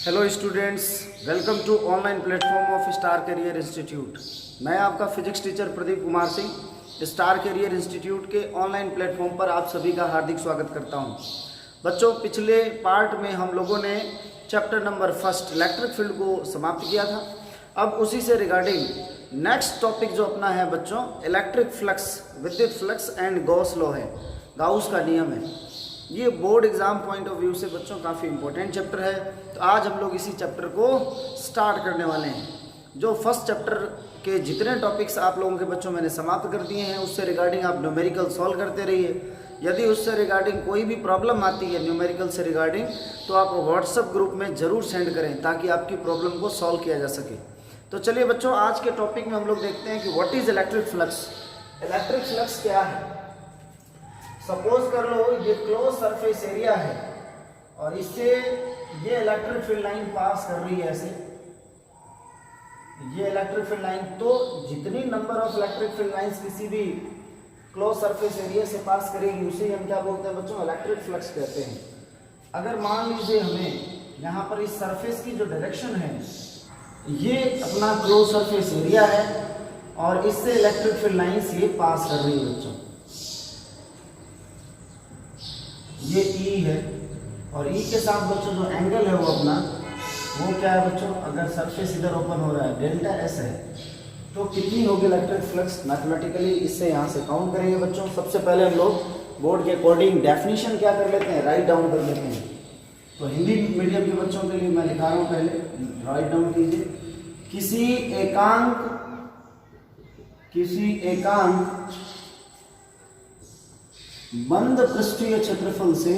Hello students, welcome to online platform of star career institute. मैं आपका physics teacher Pradeep Kumar Singh star career institute के online platform पर आप सभी का हार्दिक स्वागत करता हूं। बच्चों, पिछले पार्ट में हम लोगों ने chapter number first electric field को समाप्त किया था। अब उसी से रिगार्डिंग नेक्स्ट टॉपिक जो अपना है बच्चों, इलेक्ट्रिक फ्लक्स, विद्युत फ्लक्स एंड गॉस लॉ है, गाउस का नियम है। ये board exam point of view से बच्चों काफ़ी इंपॉर्टेंट चैप्टर है। तो आज हम लोग इसी चैप्टर को स्टार्ट करने वाले हैं। जो फर्स्ट चैप्टर के जितने टॉपिक्स आप लोगों के बच्चों मैंने समाप्त कर दिए हैं, उससे रिगार्डिंग आप न्यूमेरिकल सॉल्व करते रहिए। यदि उससे रिगार्डिंग कोई भी प्रॉब्लम आती है न्यूमेरिकल से रिगार्डिंग, तो आप व्हाट्सएप ग्रुप में ज़रूर सेंड करें ताकि आपकी प्रॉब्लम को सॉल्व किया जा सके। तो चलिए बच्चों, आज के टॉपिक में हम लोग देखते हैं कि what is electric flux. Electric flux क्या है? सपोज कर लो ये क्लोज सरफेस एरिया है और इससे ये इलेक्ट्रिक फील्ड लाइन पास कर रही है ऐसे, ये इलेक्ट्रिक फील्ड लाइन। तो जितनी number of electric field lines किसी भी क्लोज सरफेस एरिया से पास करेगी उसे हम क्या बोलते हैं बच्चों? इलेक्ट्रिक फ्लक्स कहते हैं। अगर मान लीजिए हमें यहाँ पर इस सरफेस की जो डायरेक्शन है, ये अपना क्लोज सरफेस एरिया है और इससे इलेक्ट्रिक फील्ड लाइंस ये पास कर रही है बच्चों, ये E है और E के साथ बच्चों जो एंगल है वो अपना वो क्या है बच्चों? अगर सरफेस इधर ओपन हो रहा है, डेल्टा S है, तो कितनी होगी इलेक्ट्रिक फ्लक्स? मैथमेटिकली इससे यहाँ से काउंट करेंगे बच्चों। सबसे पहले हम लोग बोर्ड के अकॉर्डिंग डेफिनेशन क्या कर लेते हैं, राइट डाउन कर लेते हैं। तो हिंदी मीडियम के बच्चों के लिए मैं लिखा रहा हूँ, पहले राइट डाउन कीजिए। किसी एकांक बंद पृष्ठीय क्षेत्रफल से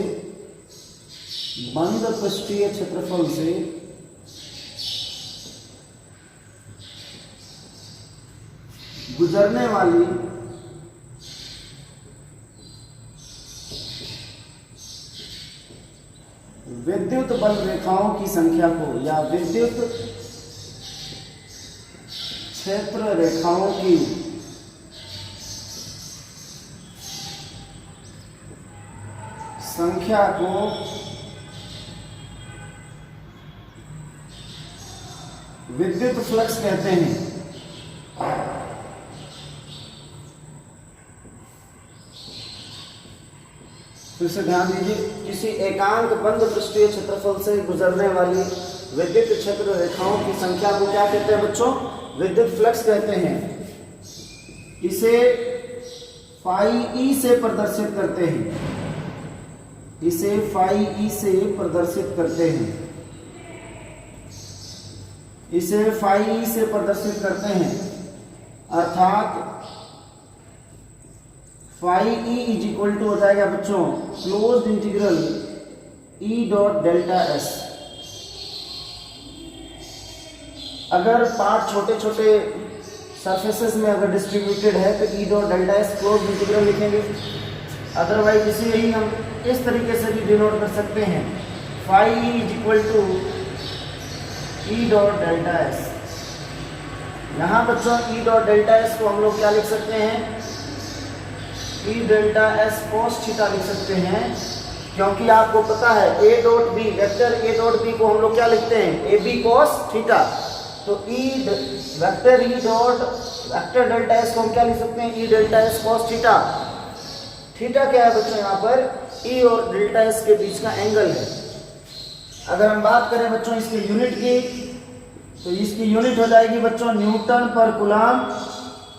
गुजरने वाली विद्युत बल रेखाओं की संख्या को या विद्युत क्षेत्र रेखाओं की संख्या को विद्युत फ्लक्स कहते हैं। फिर से ध्यान दीजिए, किसी एकांक बंद पृष्ठीय क्षेत्रफल से गुजरने वाली विद्युत क्षेत्र रेखाओं की संख्या को क्या कहते हैं बच्चों? विद्युत फ्लक्स कहते हैं। इसे फाई ई से प्रदर्शित करते हैं, इसे फाई ई से प्रदर्शित करते हैं, इसे फाई ई से प्रदर्शित करते हैं। अर्थात phi E is equal to हो जाएगा बच्चों closed integral E dot delta S. अगर पार्ट छोटे छोटे सरफेसेस में अगर डिस्ट्रीब्यूटेड है तो E dot delta S closed integral लिखेंगे। अदरवाइज इसे ही हम इस तरीके से भी डिनोट कर सकते हैं, phi E is equal to E dot delta S. यहाँ बच्चों ई डॉट डेल्टा एस को हम लोग क्या लिख सकते हैं? E delta S cos theta लिख सकते हैं, क्योंकि आपको पता है A dot B, vector A dot B को हम लोग क्या लिखते हैं? A B cos theta. तो vector E dot vector delta S को हम क्या लिख सकते हैं? E delta S cos theta. Theta क्या है बच्चों? यहाँ पर E और डेल्टा एस के बीच का एंगल है। अगर हम बात करें बच्चों इसके यूनिट की, तो इसकी यूनिट हो जाएगी बच्चों न्यूटन पर कूलम,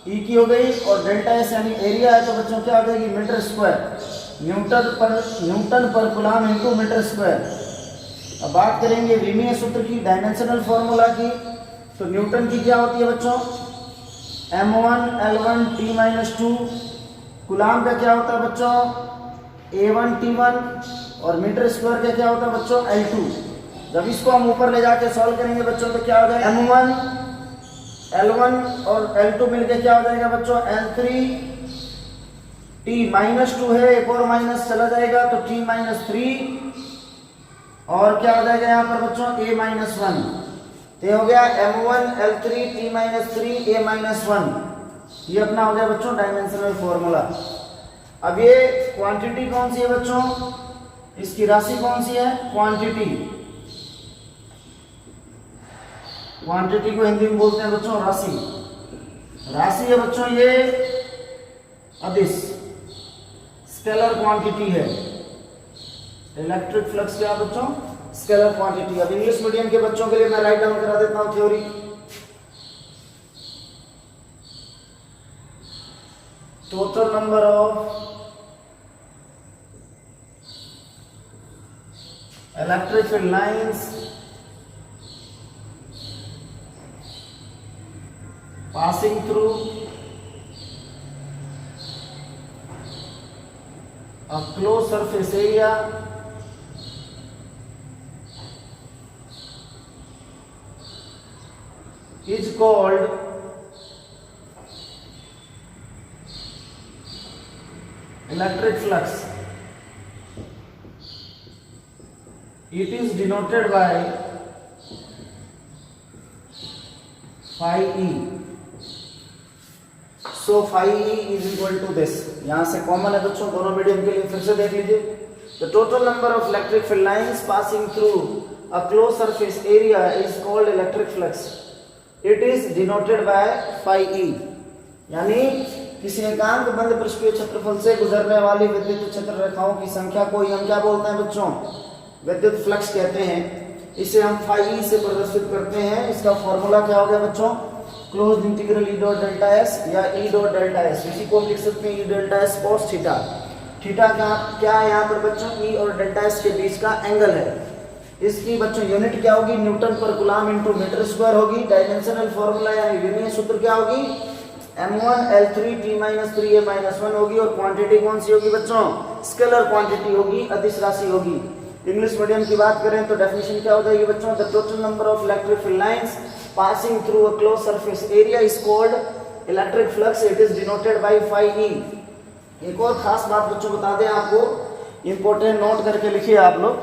E की हो गई, और डेल्टा एस यानी एरिया है तो बच्चों क्या हो जाएगी? Metre square. न्यूटन पर कूलम इंटू मीटर स्क्वायर। अब बात करेंगे विमीय सूत्र की, डायमेंशनल फॉर्मूला की, तो न्यूटन की क्या होती है बच्चों? M1 L1 T-2। कूलम का क्या होता है बच्चों? A1 T1। और मीटर स्क्वायर का क्या होता है बच्चों? L2। जब इसको हम ऊपर ले जाके सॉल्व करेंगे बच्चों तो क्या हो जाएगा? M1 L1 और L2 मिलके क्या हो जाएगा बच्चों? L3 T-2 है, एक और माइनस चला जाएगा तो T-3, और क्या हो जाएगा यहाँ पर बच्चों? A-1। तो हो गया M1 L3 T-3 A-1। ये अपना हो गया बच्चों डायमेंशनल फॉर्मूला। अब ये क्वांटिटी कौन सी है बच्चों? इसकी राशि कौन सी है? क्वांटिटी। क्वांटिटी को हिंदी में बोलते हैं बच्चों राशि। राशि है बच्चों ये अदिश, स्केलर क्वांटिटी है। इलेक्ट्रिक फ्लक्स क्या बच्चों? Scalar quantity. अब इंग्लिश मीडियम के बच्चों के लिए मैं राइट डाउन करा देता हूं theory. Total number of electric field lines passing through a closed surface area is called electric flux. It is denoted by phi e. So phi e is equal to this. यहाँ से common है बच्चों दोनों medium के लिए, फिर से देख लीजिए। The total number of electric field lines passing through a closed surface area is called electric flux. It is denoted by phi e. यानी किसी एकांक बंद पृष्ठीय क्षेत्रफल से गुजरने वाली विद्युत क्षेत्र रेखाओं की संख्या को ही हम क्या बोलते हैं बच्चों? विद्युत फ्लक्स कहते हैं। इसे हम फाई ई से प्रदर्शित करते हैं। इसका फॉर्मूला क्या हो गया बच्चों? Closed integral E dot delta S या ई डॉट डेल्टा एस। इसी को लिख सकते हैं E delta S cos theta. Theta क्या है यहाँ पर बच्चों? ई और डेल्टा एस के बीच का एंगल है। इसकी बच्चों यूनिट क्या होगी? न्यूटन पर कूलम इनटू मीटर स्क्वायर होगी। डायमेंशनल फॉर्मूला यानी विमीय सूत्र क्या होगी? m1 l3 t - 3a - 1 होगी। और क्वांटिटी कौन सी होगी बच्चों? स्केलर क्वांटिटी होगी, अदिश राशि होगी। इंग्लिश मीडियम की बात करें तो डेफिनेशन क्या हो जाएगी बच्चों? The total number of electric field lines passing through a closed surface area is called electric flux. It is denoted by phi E. एक और खास बात बच्चों बता दें आपको, इंपॉर्टेंट नोट करके लिखिए आप लोग।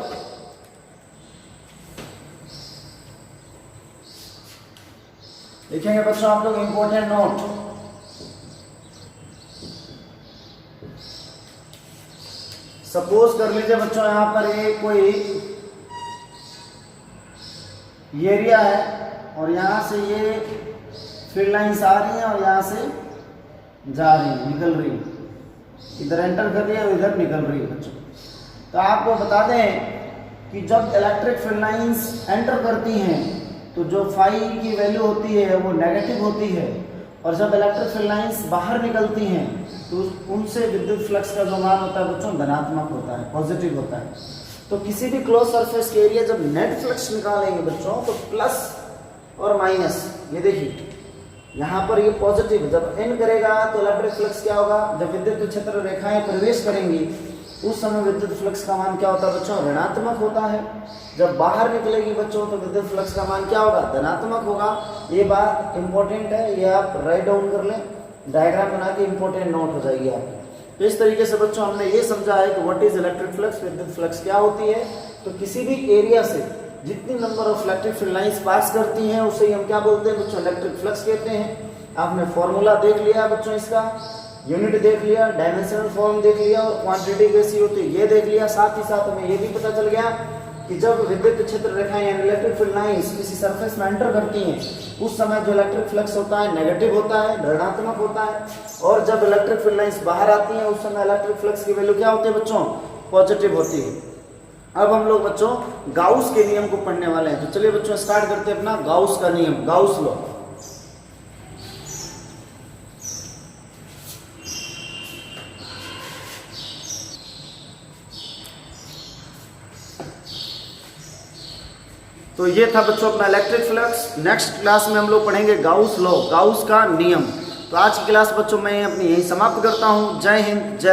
लिखेंगे बच्चों आप लोग इंपॉर्टेंट नोट। सपोज कर लीजिए बच्चों यहाँ पर ये कोई एरिया है और यहाँ से ये फील्ड लाइंस आ रही हैं और यहाँ से जा रही है, निकल रही है। इधर एंटर कर रही है और इधर निकल रही है बच्चों। तो आपको बता दें कि जब इलेक्ट्रिक फील्ड लाइंस एंटर करती हैं तो जो फाई की वैल्यू होती है वो नेगेटिव होती है, और जब इलेक्ट्रिक फील्ड लाइंस बाहर निकलती हैं तो उनसे विद्युत फ्लक्स का जो मान होता है बच्चों धनात्मक होता है, पॉजिटिव होता है। तो किसी भी क्लोज सरफेस के एरिया जब नेट फ्लक्स निकालेंगे बच्चों तो प्लस और माइनस, ये देखिए यहाँ पर ये पॉजिटिव, जब इन करेगा तो इलेक्ट्रिक फ्लक्स क्या होगा? जब विद्युत क्षेत्र रेखाएं प्रवेश करेंगी उस समय विद्युत फ्लक्स का मान क्या होता है बच्चों? ऋणात्मक होता है। जब बाहर निकलेगी बच्चों तो विद्युत फ्लक्स का मान क्या होगा? धनात्मक होगा। ये बात इंपॉर्टेंट है, ये आप राइट डाउन कर लें, डायग्राम बना के इंपॉर्टेंट नोट हो जाएगी आपकी। तो इस तरीके से बच्चों हमने ये समझा है कि व्हाट इज इलेक्ट्रिक फ्लक्स, विद्युत फ्लक्स क्या होती है। तो किसी भी एरिया से जितनी number of electric field lines pass करती हैं उसे हम क्या बोलते हैं बच्चों? इलेक्ट्रिक फ्लक्स कहते हैं। आपने फॉर्मूला देख लिया बच्चों, इसका यूनिट देख लिया, डायमेंशनल फॉर्म देख लिया और क्वांटिटी कैसी होती है ये देख लिया। साथ ही साथ हमें ये भी पता चल गया कि जब विद्युत क्षेत्र रेखाएं यानी इलेक्ट्रिक फील्ड लाइंस किसी सरफेस में एंटर करती हैं उस समय जो इलेक्ट्रिक फ्लक्स होता है नेगेटिव होता है, ऋणात्मक होता है, और जब इलेक्ट्रिक फील्ड लाइंस बाहर आती हैं उस समय इलेक्ट्रिक फ्लक्स की वैल्यू क्या होती है बच्चों? पॉजिटिव होती है। अब हम लोग बच्चों गाउस के नियम को पढ़ने वाले हैं। तो चलिए बच्चों स्टार्ट करते हैं अपना गाउस का नियम, गाउस लॉ। तो ये था बच्चों अपना इलेक्ट्रिक फ्लक्स। नेक्स्ट क्लास में हम लोग पढ़ेंगे गाउस लॉ, गाउस का नियम। तो आज की क्लास बच्चों मैं अपनी यही समाप्त करता हूँ। जय हिंद, जय